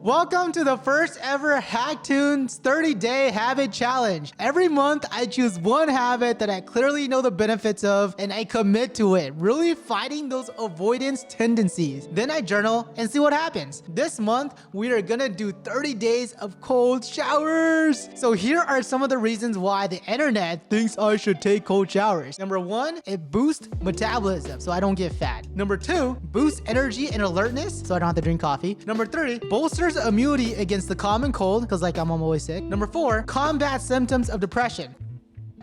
Welcome to the first ever Hack Toonz 30-day habit challenge. Every month, I choose one habit that I clearly know the benefits of and I commit to it, really fighting those avoidance tendencies. Then I journal and see what happens. This month, we are gonna do 30 days of cold showers. So here are some of the reasons why the internet thinks I should take cold showers. Number 1, it boosts metabolism so I don't get fat. Number 2, boosts energy and alertness so I don't have to drink coffee. Number 3, bolsters immunity against the common cold because I'm always sick. Number 4, combat symptoms of depression.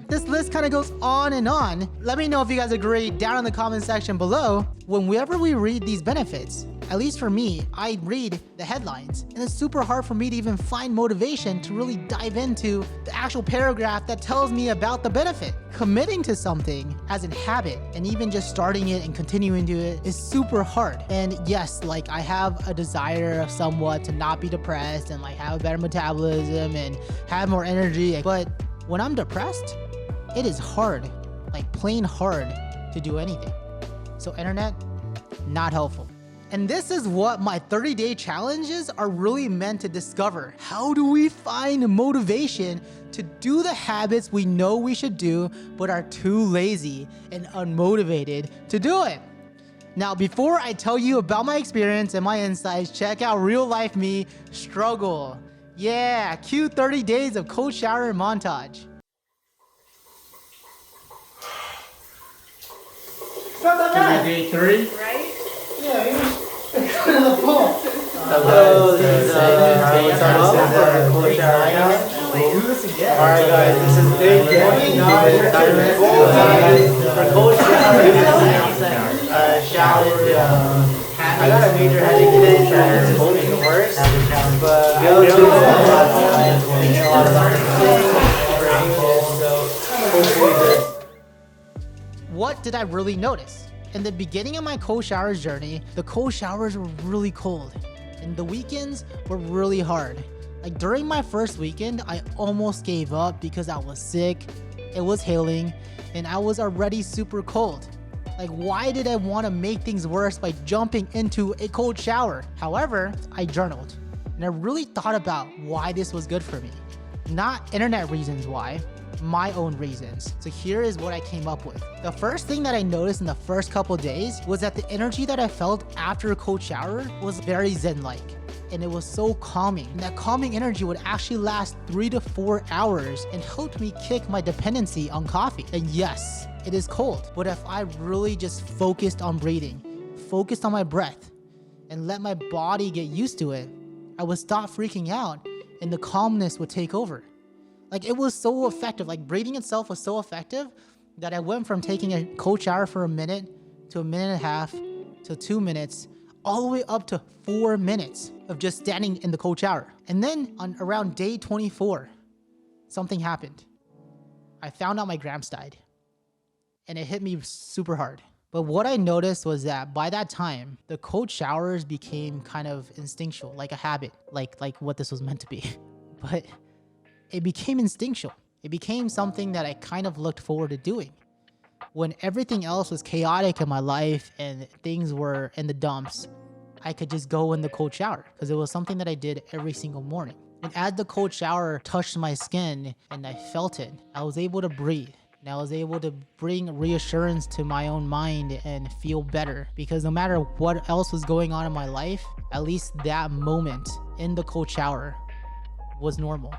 This list kind of goes on and on. Let me know if you guys agree down in the comment section below. Whenever we read these benefits, at least for me, I read the headlines and it's super hard for me to even find motivation to really dive into the actual paragraph that tells me about the benefit. Committing to something as a habit and even just starting it and continuing to it is super hard. And yes, I have a desire of somewhat to not be depressed and have a better metabolism and have more energy. But when I'm depressed, it is hard, plain hard to do anything. So internet, not helpful. And this is what my 30-day challenges are really meant to discover. How do we find motivation to do the habits we know we should do, but are too lazy and unmotivated to do it? Now, before I tell you about my experience and my insights, check out real life me struggle. Yeah, cue 30 days of cold shower montage. Day 3? Right? Yeah, it was kind of the phone. Hello, this is Do this again. Alright guys, this is day 29 for cold shower challenge. I got a major headache today, so it's holding the worst. But I don't know a lot of so What did I really notice? In the beginning of my cold showers journey, the cold showers were really cold and the weekends were really hard. During my first weekend, I almost gave up because I was sick, it was hailing, and I was already super cold. Why did I want to make things worse by jumping into a cold shower? However, I journaled and I really thought about why this was good for me. Not internet reasons why, my own reasons. So here is what I came up with. The first thing that I noticed in the first couple days was that the energy that I felt after a cold shower was very zen-like. And it was so calming. And that calming energy would actually last 3 to 4 hours and helped me kick my dependency on coffee. And yes, it is cold. But if I really just focused on breathing, focused on my breath, and let my body get used to it, I would stop freaking out and the calmness would take over. It was so effective. Breathing itself was so effective that I went from taking a cold shower for a minute to a minute and a half to 2 minutes, all the way up to 4 minutes of just standing in the cold shower. And then on around day 24, something happened. I found out my grams died and it hit me super hard. But what I noticed was that by that time, the cold showers became kind of instinctual, like a habit, like what this was meant to be. But it became instinctual. It became something that I kind of looked forward to doing. When everything else was chaotic in my life and things were in the dumps, I could just go in the cold shower because it was something that I did every single morning. And as the cold shower touched my skin and I felt it, I was able to breathe. And I was able to bring reassurance to my own mind and feel better because no matter what else was going on in my life, at least that moment in the cold shower was normal.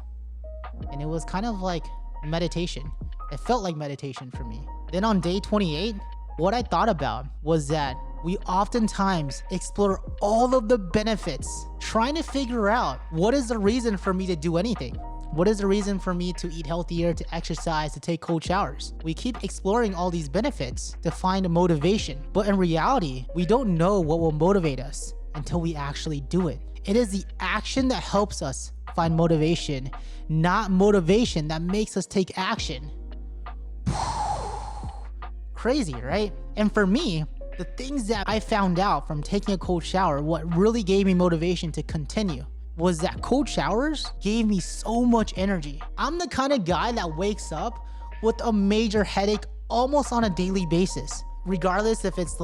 And it was kind of like meditation. It felt like meditation for me. Then on day 28, what I thought about was that we oftentimes explore all of the benefits, trying to figure out what is the reason for me to do anything. What is the reason for me to eat healthier, to exercise, to take cold showers? We keep exploring all these benefits to find a motivation. But in reality, we don't know what will motivate us until we actually do it. It is the action that helps us find motivation, not motivation that makes us take action. Crazy, right? And for me, the things that I found out from taking a cold shower, what really gave me motivation to continue was that cold showers gave me so much energy. I'm the kind of guy that wakes up with a major headache almost on a daily basis. Regardless if it's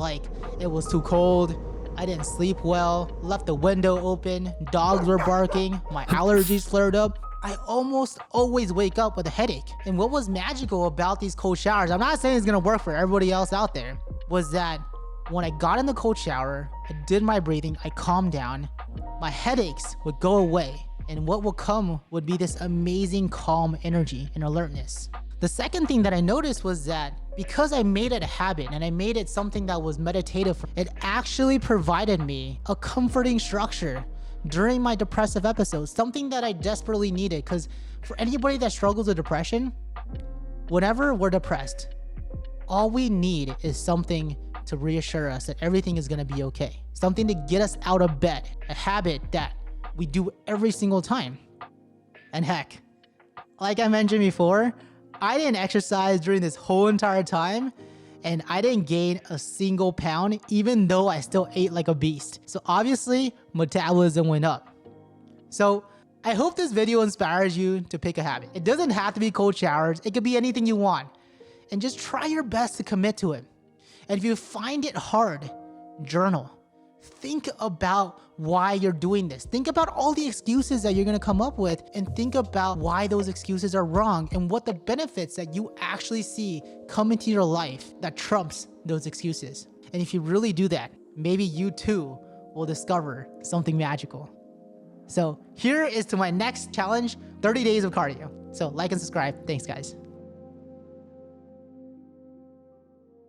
it was too cold, I didn't sleep well, left the window open, dogs were barking, my allergies flared up. I almost always wake up with a headache. And what was magical about these cold showers, I'm not saying it's gonna work for everybody else out there, was that when I got in the cold shower, I did my breathing, I calmed down, my headaches would go away. And what would come would be this amazing calm energy and alertness. The second thing that I noticed was that because I made it a habit and I made it something that was meditative, it actually provided me a comforting structure during my depressive episodes, something that I desperately needed. Because for anybody that struggles with depression, whenever we're depressed, all we need is something to reassure us that everything is gonna be okay. Something to get us out of bed, a habit that we do every single time. And heck, like I mentioned before, I didn't exercise during this whole entire time and I didn't gain a single pound even though I still ate like a beast. So obviously, metabolism went up. So I hope this video inspires you to pick a habit. It doesn't have to be cold showers, it could be anything you want. And just try your best to commit to it. And if you find it hard, journal. Think about why you're doing this. Think about all the excuses that you're gonna come up with and think about why those excuses are wrong and what the benefits that you actually see come into your life that trumps those excuses. And if you really do that, maybe you too will discover something magical. So here is to my next challenge, 30 days of cardio. So like and subscribe. Thanks guys.